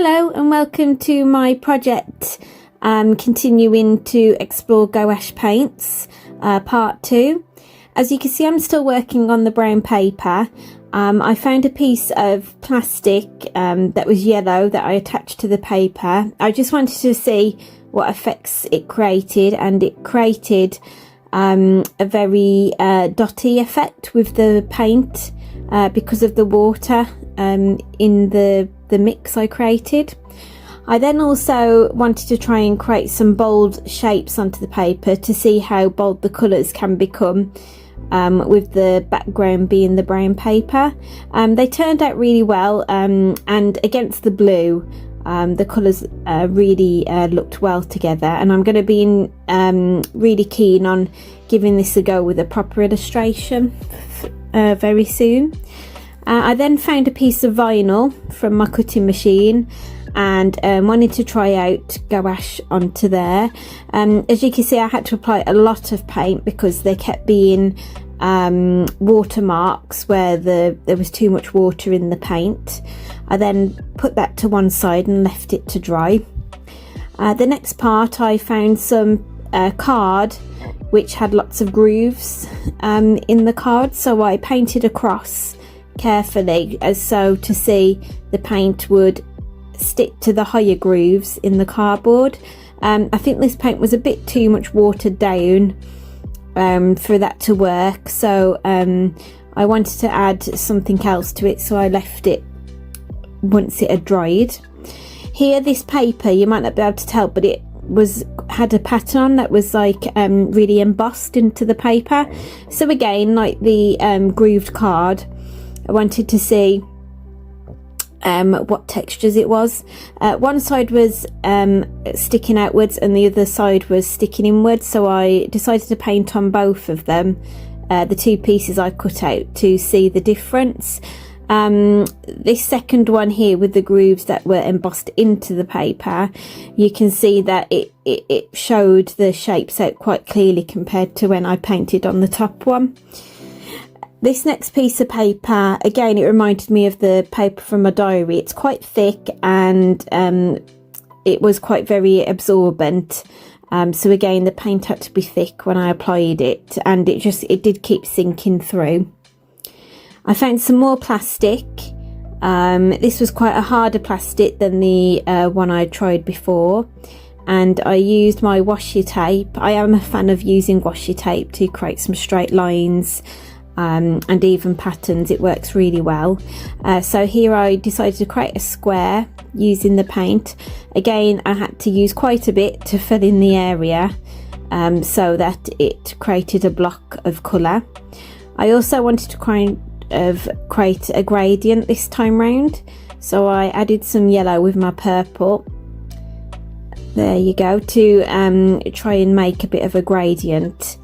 Hello and welcome to my project continuing to explore gouache paints part 2. As you can see, I'm still working on the brown paper. I found a piece of plastic that was yellow that I attached to the paper. I just wanted to see what effects it created, and it created a very dotty effect with the paint because of the water in the mix I created. I then also wanted to try and create some bold shapes onto the paper to see how bold the colours can become with the background being the brown paper. They turned out really well, and against the blue the colours really looked well together, and I'm going to be really keen on giving this a go with a proper illustration very soon. I then found a piece of vinyl from my cutting machine and wanted to try out gouache onto there. As you can see, I had to apply a lot of paint because there kept being watermarks where there was too much water in the paint. I then put that to one side and left it to dry. The next part, I found some card which had lots of grooves in the card, so I painted across carefully as so to see the paint would stick to the higher grooves in the cardboard. I think this paint was a bit too much watered down for that to work, so I wanted to add something else to it, so I left it once it had dried. Here, this paper, you might not be able to tell, but it had a pattern on that was like really embossed into the paper. So again, like the grooved card, I wanted to see what textures it was. One side was sticking outwards and the other side was sticking inwards, so I decided to paint on both of them, the two pieces I cut out, to see the difference. This second one here with the grooves that were embossed into the paper, you can see that it showed the shapes out quite clearly compared to when I painted on the top one. This next piece of paper, again, it reminded me of the paper from my diary. It's quite thick and it was quite very absorbent. So again, the paint had to be thick when I applied it, and it did keep sinking through. I found some more plastic. This was quite a harder plastic than the one I tried before, and I used my washi tape. I am a fan of using washi tape to create some straight lines and even patterns. It works really well. So here I decided to create a square using the paint. Again, I had to use quite a bit to fill in the area so that it created a block of colour. I also wanted to create a gradient this time round, so I added some yellow with my purple. There you go, to try and make a bit of a gradient.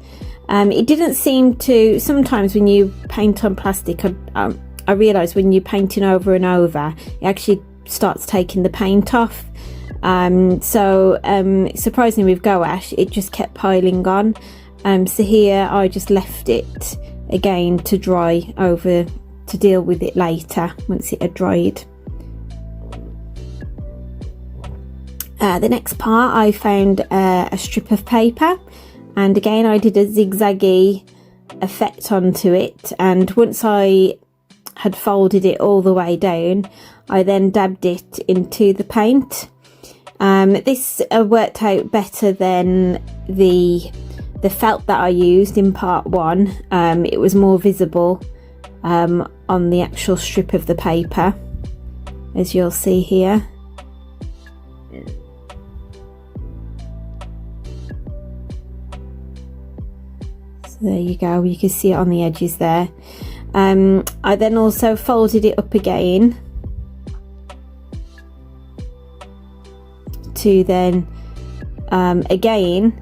It didn't seem to, sometimes when you paint on plastic, I realised when you're painting over and over, it actually starts taking the paint off. Surprisingly with gouache, it just kept piling on. So here I just left it again to dry over to deal with it later once it had dried. The next part, I found a strip of paper, and again I did a zigzaggy effect onto it, and once I had folded it all the way down, I then dabbed it into the paint. This worked out better than the felt that I used in part 1. It was more visible on the actual strip of the paper, as you'll see here. So there you go, you can see it on the edges there. I then also folded it up again to then again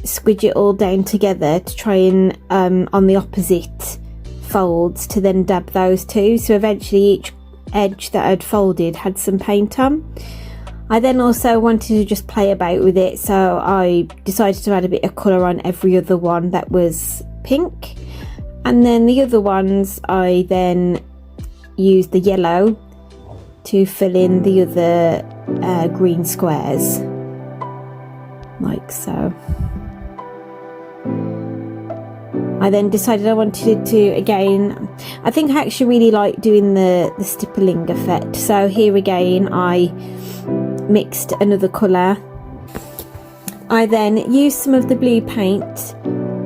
squidge it all down together to try and on the opposite folds to then dab those two, so eventually each edge that I'd folded had some paint on. I then also wanted to just play about with it, so I decided to add a bit of colour on every other one that was pink, and then the other ones I then used the yellow to fill in the other green squares, like so. I then decided I wanted to, again, I think I actually really like doing the stippling effect. So here again, I mixed another colour. I then used some of the blue paint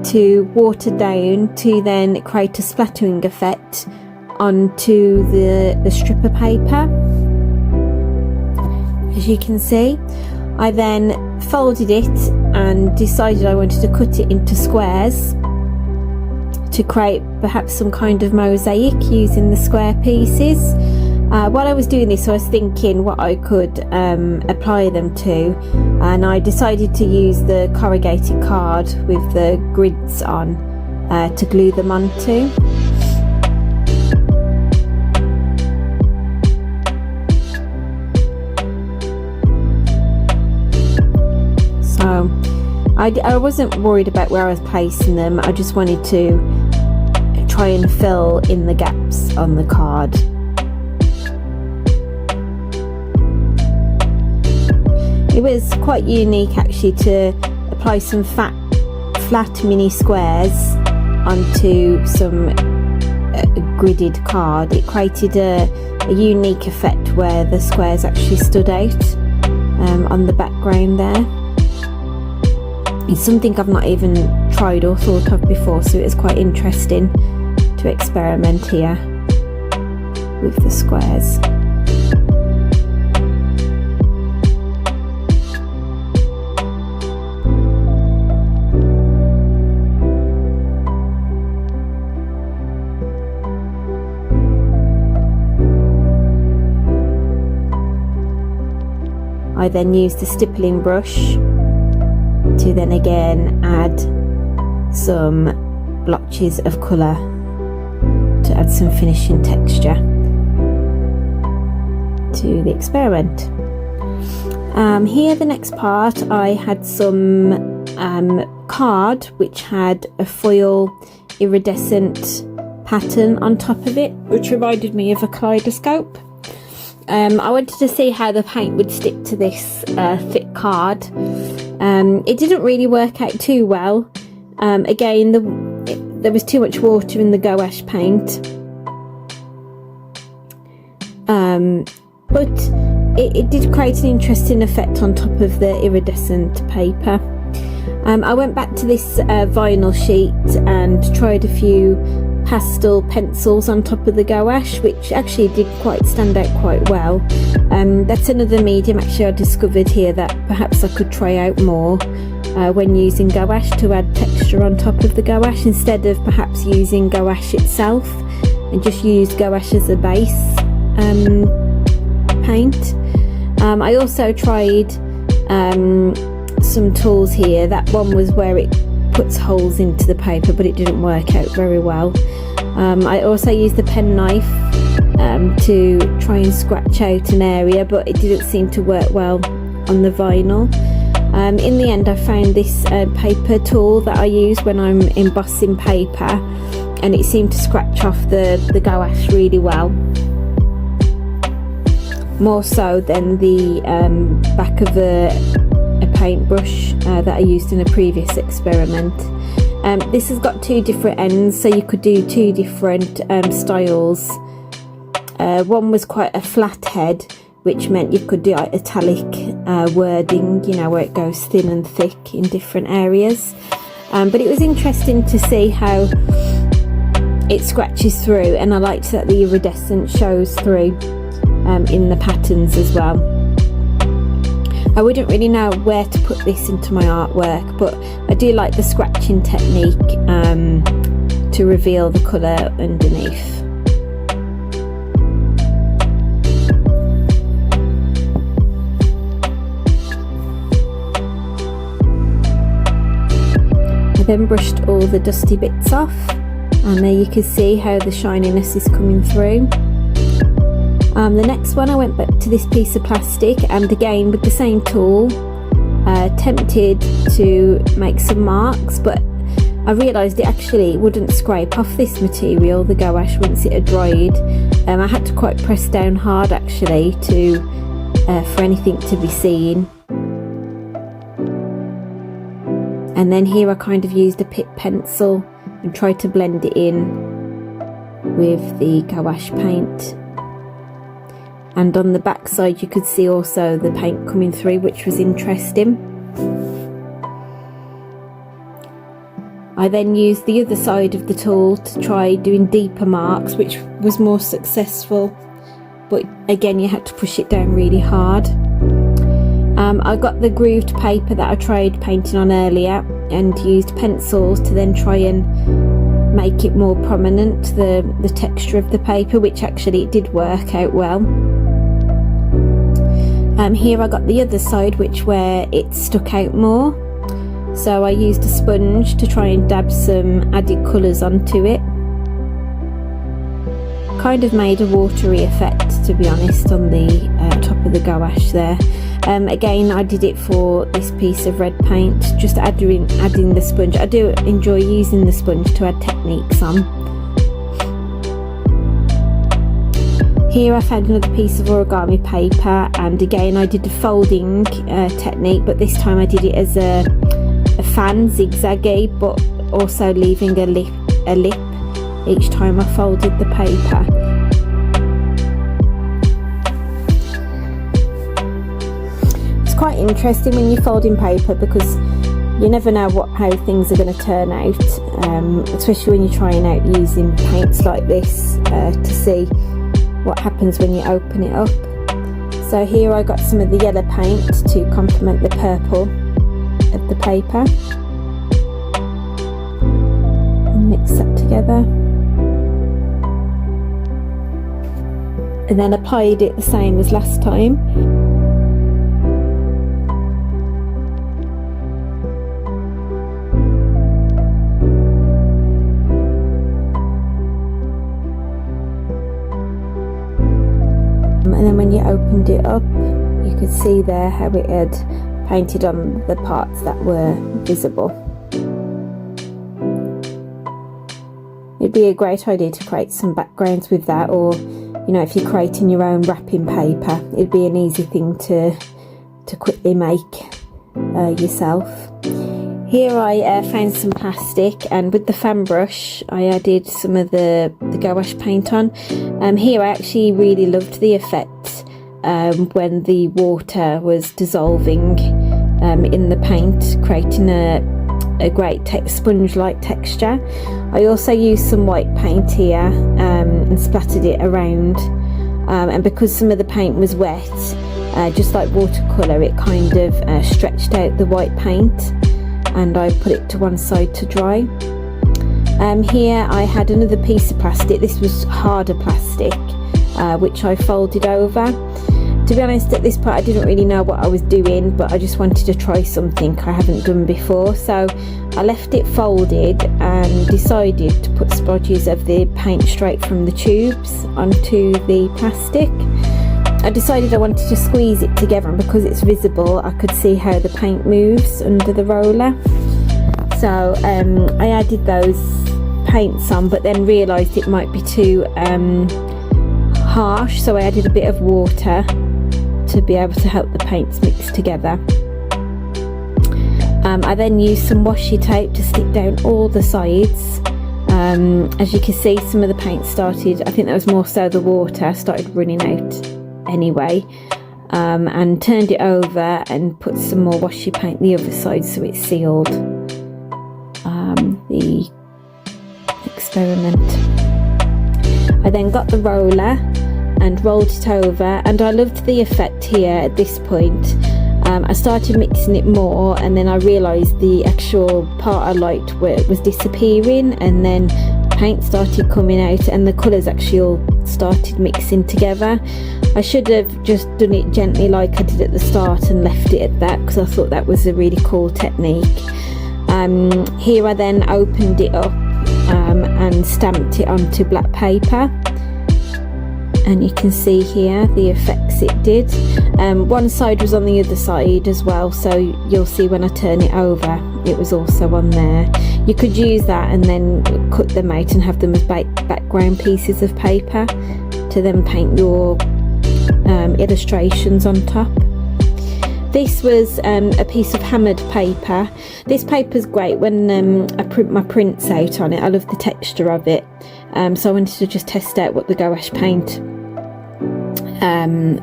to water down to then create a splattering effect onto the strip of paper. As you can see, I then folded it and decided I wanted to cut it into squares to create perhaps some kind of mosaic using the square pieces. While I was doing this, I was thinking what I could apply them to, and I decided to use the corrugated card with the grids on to glue them onto. So I wasn't worried about where I was placing them. I just wanted to try and fill in the gaps on the card. It was quite unique actually to apply some flat mini squares onto some gridded card. It created a unique effect where the squares actually stood out on the background there. It's something I've not even tried or thought of before, so it was quite interesting to experiment here with the squares. I then used the stippling brush to then again add some blotches of colour to add some finishing texture to the experiment. Here, the next part, I had some card which had a foil iridescent pattern on top of it, which reminded me of a kaleidoscope. I wanted to see how the paint would stick to this thick card. It didn't really work out too well. Again, there was too much water in the gouache paint, but it did create an interesting effect on top of the iridescent paper. I went back to this vinyl sheet and tried a few pastel pencils on top of the gouache, which actually did stand out quite well. That's another medium actually I discovered here that perhaps I could try out more when using gouache, to add texture on top of the gouache instead of perhaps using gouache itself, and just use gouache as a base paint. I also tried some tools here. That one was where it puts holes into the paper, but it didn't work out very well. I also used the pen knife to try and scratch out an area, but it didn't seem to work well on the vinyl. In the end, I found this paper tool that I use when I'm embossing paper, and it seemed to scratch off the gouache really well, more so than the back of a paintbrush that I used in a previous experiment. This has got two different ends, so you could do two different styles. One was quite a flat head, which meant you could do like italic wording, you know, where it goes thin and thick in different areas. But it was interesting to see how it scratches through, and I liked that the iridescent shows through in the patterns as well. I wouldn't really know where to put this into my artwork, but I do like the scratching technique to reveal the colour underneath. I then brushed all the dusty bits off, and there you can see how the shininess is coming through. The next one, I went back to this piece of plastic, and again with the same tool, attempted to make some marks, but I realised it actually wouldn't scrape off this material, the gouache, once it had dried. I had to quite press down hard actually to for anything to be seen. And then here I kind of used a pit pencil and tried to blend it in with the gouache paint. And on the back side you could see also the paint coming through, which was interesting. I then used the other side of the tool to try doing deeper marks, which was more successful, but again you had to push it down really hard. I got the grooved paper that I tried painting on earlier and used pencils to then try and make it more prominent, the texture of the paper, which actually it did work out well. Here I got the other side, where it stuck out more. So I used a sponge to try and dab some added colours onto it. Kind of made a watery effect, to be honest, on the top of the gouache there. Again, I did it for this piece of red paint, just adding the sponge. I do enjoy using the sponge to add techniques on. Here I found another piece of origami paper, and again I did a folding technique, but this time I did it as a fan, zigzaggy, but also leaving a lip each time I folded the paper. It's quite interesting when you're folding paper because you never know how things are going to turn out, especially when you're trying out using paints like this to see what happens when you open it up. So here I got some of the yellow paint to complement the purple of the paper and mix that together, and then applied it the same as last time. And then when you opened it up, you could see there how it had painted on the parts that were visible. It'd be a great idea to create some backgrounds with that, or you know, if you're creating your own wrapping paper, it'd be an easy thing to quickly make yourself. Here I found some plastic, and with the fan brush I added some of the gouache paint on. Here I actually really loved the effect when the water was dissolving in the paint, creating a great sponge-like texture. I also used some white paint here and splattered it around, and because some of the paint was wet, just like watercolour, it kind of stretched out the white paint, and I put it to one side to dry. Here I had another piece of plastic. This was harder plastic, which I folded over. To be honest, at this point I didn't really know what I was doing, but I just wanted to try something I haven't done before, so I left it folded and decided to put splodges of the paint straight from the tubes onto the plastic. I decided I wanted to squeeze it together, and because it's visible I could see how the paint moves under the roller. So I added those paints on, but then realised it might be too harsh, so I added a bit of water to be able to help the paints mix together. I then used some washi tape to stick down all the sides. As you can see, some of the paint started, I think that was more so the water, started running out anyway, and turned it over and put some more washi paint the other side so it sealed the experiment. I then got the roller and rolled it over, and I loved the effect here at this point. I started mixing it more, and then I realised the actual part I liked was disappearing, and then paint started coming out and the colours actually all started mixing together. I should have just done it gently like I did at the start and left it at that, because I thought that was a really cool technique. Here I then opened it up and stamped it onto black paper, and you can see here the effects it did. One side was on the other side as well, so you'll see when I turn it over it was also on there. You could use that and then cut them out and have them as background pieces of paper to to then paint your illustrations on top. This was a piece of hammered paper. This paper's great when I print my prints out on it. I love the texture of it, so I wanted to just test out what the gouache paint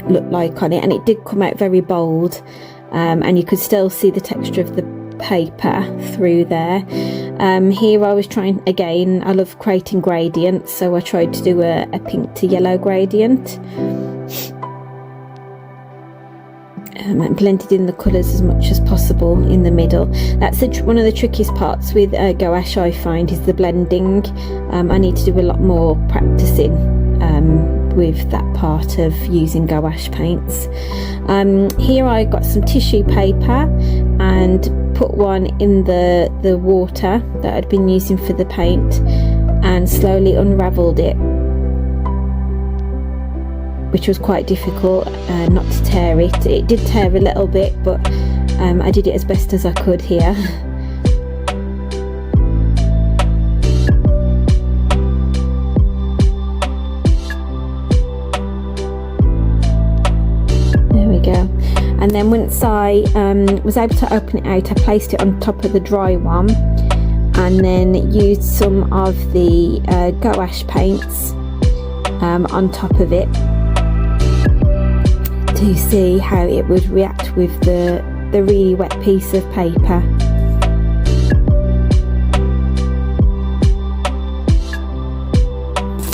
looked like on it, and it did come out very bold, and you could still see the texture of the paper through there. Here I was trying, again, I love creating gradients, so I tried to do a pink to yellow gradient, and blended in the colours as much as possible in the middle. That's one of the trickiest parts with gouache, I find, is the blending. I need to do a lot more practicing with that part of using gouache paints. Here I got some tissue paper and put one in the water that I'd been using for the paint, and slowly unravelled it, which was quite difficult not to tear it. It did tear a little bit, but I did it as best as I could here. There we go. And then once I was able to open it out, I placed it on top of the dry one, and then used some of the gouache paints on top of it to see how it would react with the really wet piece of paper.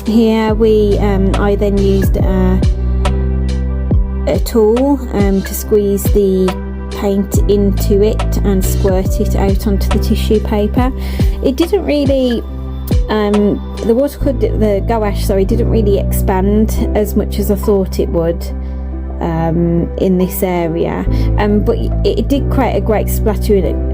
Here I then used a tool to squeeze the paint into it and squirt it out onto the tissue paper. It didn't really the gouache, sorry, didn't really expand as much as I thought it would in this area, but it did create a great splattering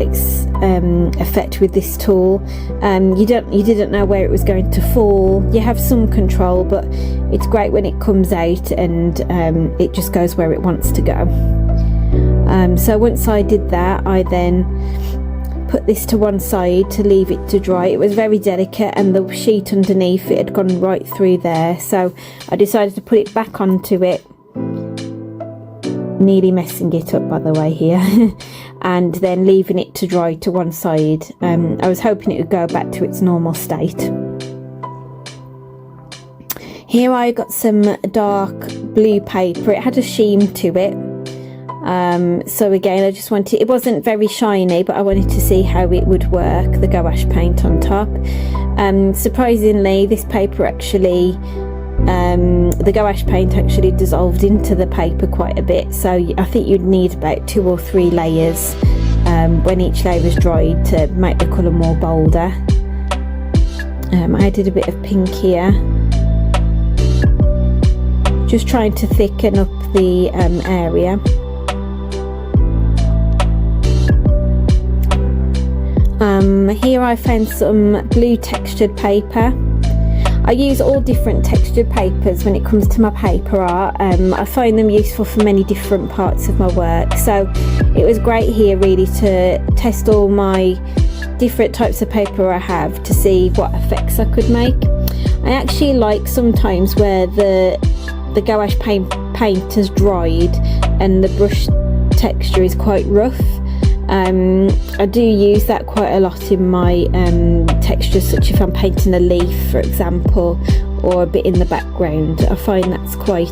effect with this tool. You didn't know where it was going to fall. You have some control, but it's great when it comes out and it just goes where it wants to go. So once I did that, I then put this to one side to leave it to dry. It was very delicate, and the sheet underneath it had gone right through there, so I decided to put it back onto it, nearly messing it up by the way here, and then leaving it to dry to one side. I was hoping it would go back to its normal state. Here I got some dark blue paper. It had a sheen to it, so again I just wanted, it wasn't very shiny, but I wanted to see how it would work, the gouache paint on top. Surprisingly, this paper actually, the gouache paint actually dissolved into the paper quite a bit, so I think you'd need about 2 or 3 layers when each layer was dried to make the colour more bolder. I added a bit of pink here, just trying to thicken up the area. Here I found some blue textured paper. I use all different textured papers when it comes to my paper art. I find them useful for many different parts of my work, so it was great here really to test all my different types of paper I have to see what effects I could make. I actually like sometimes where the gouache paint has dried and the brush texture is quite rough. I do use that quite a lot in my textures, such if I'm painting a leaf, for example, or a bit in the background. I find that's quite,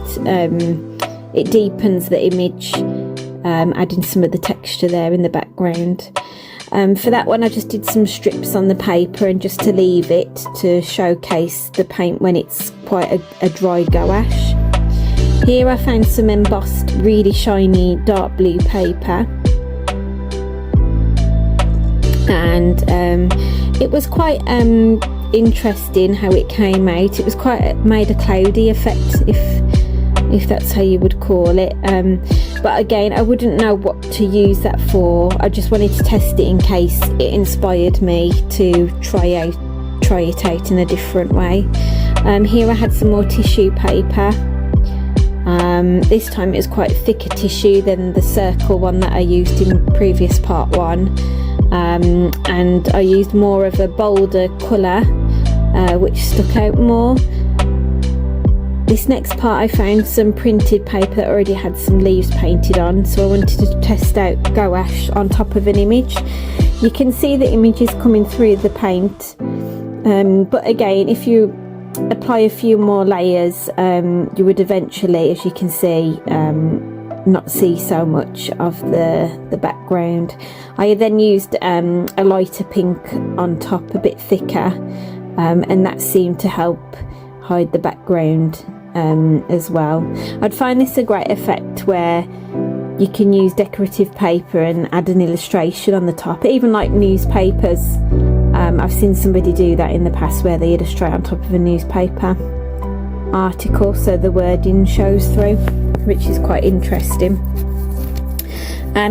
it deepens the image, adding some of the texture there in the background. For that one I just did some strips on the paper, and just to leave it to showcase the paint when it's quite a dry gouache. Here I found some embossed, really shiny dark blue paper, and it was quite interesting how it came out. It was made a cloudy effect, if that's how you would call it, but again I wouldn't know what to use that for. I just wanted to test it in case it inspired me to try it out in a different way. Here I had some more tissue paper. This time it was quite thicker tissue than the circle one that I used in previous part 1. And I used more of a bolder colour, which stuck out more. This next part, I found some printed paper that already had some leaves painted on, so I wanted to test out gouache on top of an image. You can see the images coming through the paint, but again, if you apply a few more layers, you would eventually, as you can see, not see so much of the background. I then used a lighter pink on top, a bit thicker, and that seemed to help hide the background as well. I'd find this a great effect where you can use decorative paper and add an illustration on the top, even like newspapers. I've seen somebody do that in the past where they illustrate on top of a newspaper article so the wording shows through, which is quite interesting.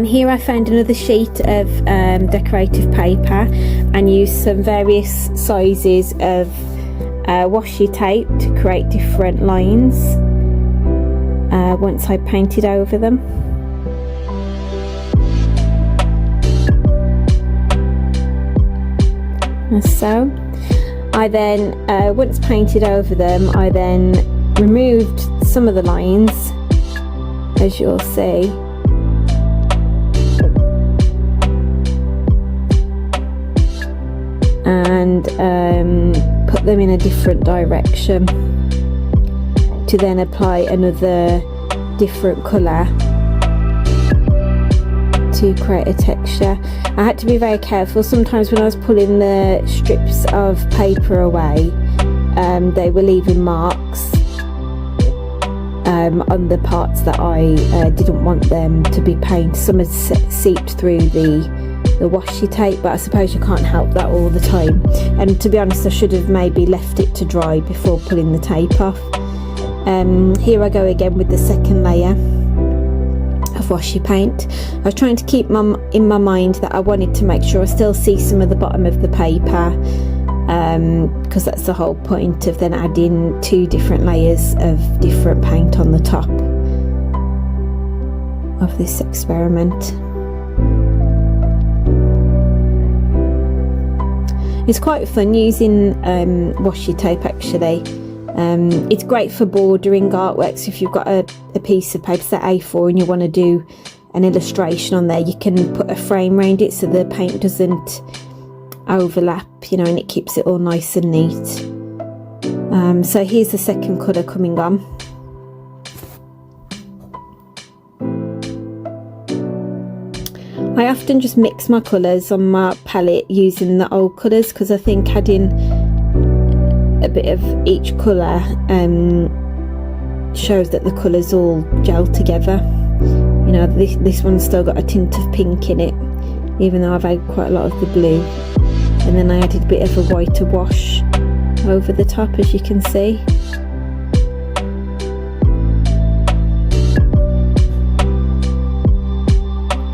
Here I found another sheet of decorative paper and used some various sizes of washi tape to create different lines once I painted over them. And so I then, once painted over them, I then removed some of the lines, as you'll see, and put them in a different direction to then apply another different colour to create a texture. I had to be very careful. Sometimes when I was pulling the strips of paper away, they were leaving marks on the parts that I didn't want them to be painted. Some had seeped through the washi tape, but I suppose you can't help that all the time. And to be honest, I should have maybe left it to dry before pulling the tape off. Here I go again with the second layer of washi paint. I was trying to keep in my mind that I wanted to make sure I still see some of the bottom of the paper, because that's the whole point of then adding 2 different layers of different paint on the top of this experiment. It's quite fun using washi tape actually. It's great for bordering artworks. If you've got a piece of paper, say A4, and you want to do an illustration on there, you can put a frame around it so the paint doesn't overlap, you know, and it keeps it all nice and neat. So here's the second colour coming on. I often just mix my colours on my palette using the old colours, because I think adding a bit of each colour shows that the colours all gel together. You know, this one's still got a tint of pink in it, even though I've added quite a lot of the blue. And then I added a bit of a whiter wash over the top, as you can see.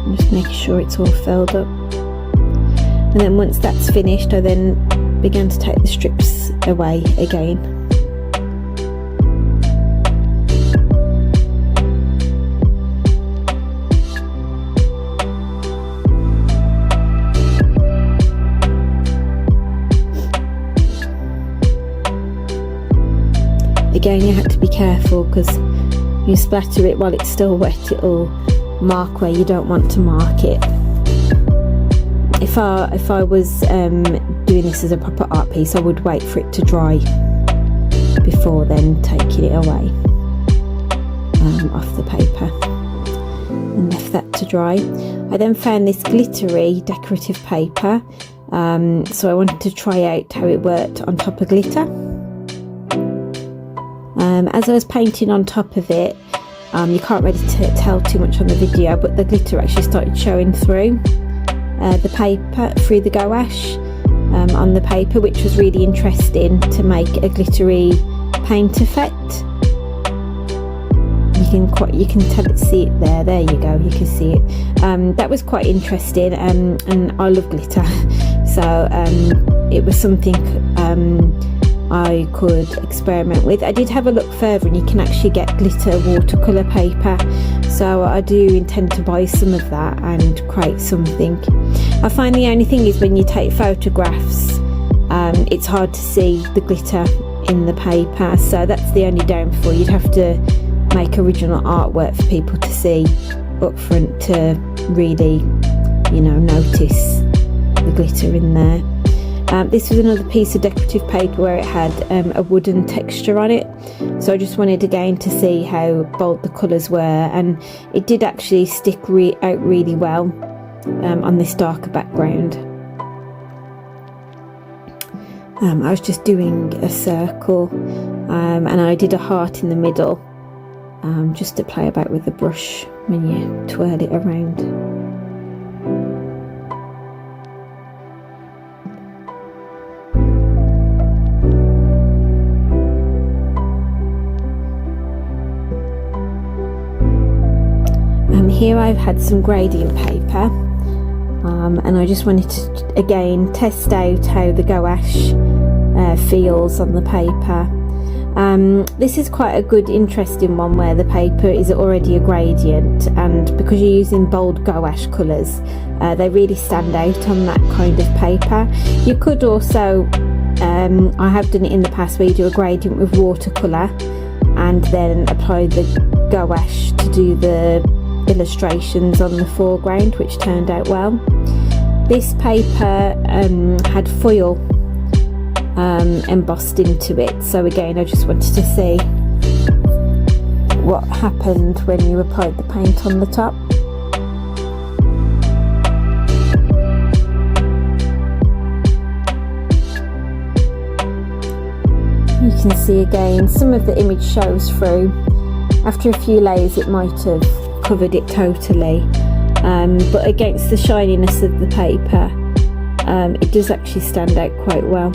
I'm just making sure it's all filled up. And then once that's finished, I then began to take the strips away again. Again, you have to be careful, because you splatter it while it's still wet, it'll mark where you don't want to mark it. If I was doing this as a proper art piece, I would wait for it to dry before then taking it away off the paper, and left that to dry. I then found this glittery decorative paper, so I wanted to try out how it worked on top of glitter. As I was painting on top of it, you can't really tell too much on the video, but the glitter actually started showing through the paper, through the gouache on the paper, which was really interesting to make a glittery paint effect. You can see it there. There you go. You can see it. That was quite interesting, and I love glitter, so it was something I could experiment with. I did have a look further, and you can actually get glitter watercolour paper, so I do intend to buy some of that and create something. I find the only thing is when you take photographs, it's hard to see the glitter in the paper, so that's the only downfall. You'd have to make original artwork for people to see up front to really, you know, notice the glitter in there. This was another piece of decorative paper where it had a wooden texture on it, so I just wanted again to see how bold the colours were, and it did actually stick out really well on this darker background. I was just doing a circle, and I did a heart in the middle, just to play about with the brush when you twirl it around. Here I've had some gradient paper, and I just wanted to again test out how the gouache feels on the paper. This is quite a good interesting one where the paper is already a gradient, and because you're using bold gouache colours, they really stand out on that kind of paper. You could also, I have done it in the past, where you do a gradient with watercolour and then apply the gouache to do the illustrations on the foreground, which turned out well. This paper had foil embossed into it, so again I just wanted to see what happened when you applied the paint on the top. You can see again some of the image shows through. After a few layers it might have covered it totally, but against the shininess of the paper, it does actually stand out quite well.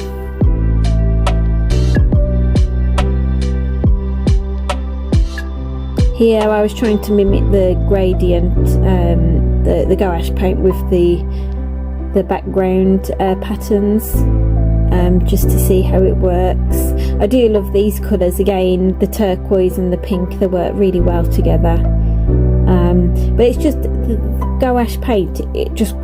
Here I was trying to mimic the gradient, the gouache paint with the background patterns, just to see how it works. I do love these colours again, the turquoise and the pink, they work really well together. But it's just the gouache paint, it just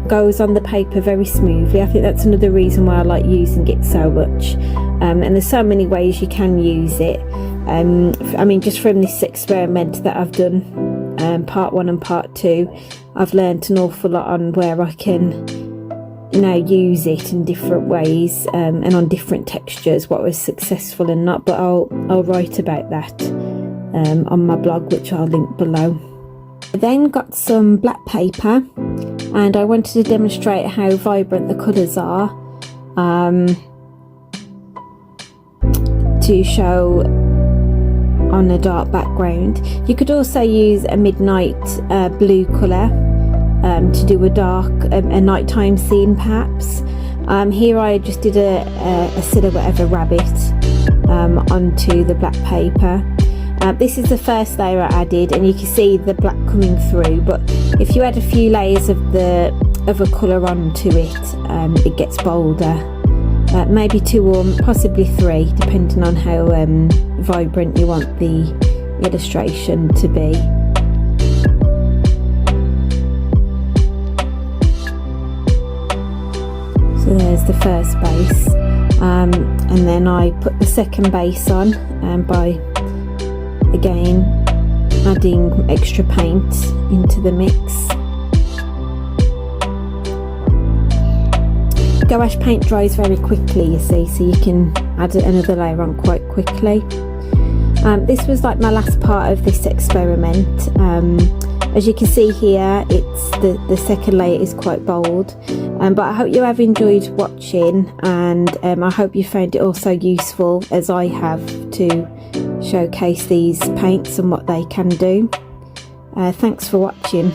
goes on the paper very smoothly. I think that's another reason why I like using it so much, and there's so many ways you can use it. I mean, just from this experiment that I've done, part 1 and part 2, I've learnt an awful lot on where I can now use it in different ways, and on different textures, what was successful and not, but I'll write about that on my blog, which I'll link below. I then got some black paper, and I wanted to demonstrate how vibrant the colours are, to show on a dark background. You could also use a midnight blue colour to do a dark, a nighttime scene perhaps. Here I just did a silhouette of a rabbit onto the black paper. This is the first layer I added, and you can see the black coming through, but if you add a few layers of a colour onto it, it gets bolder. Maybe 2 or possibly 3, depending on how vibrant you want the illustration to be. So there's the first base, and then I put the second base on by again adding extra paint into the mix. Gouache paint dries very quickly, you see, so you can add another layer on quite quickly. This was like my last part of this experiment. As you can see here, it's the second layer is quite bold, but I hope you have enjoyed watching, and I hope you found it also useful, as I have, to showcase these paints and what they can do. Thanks for watching.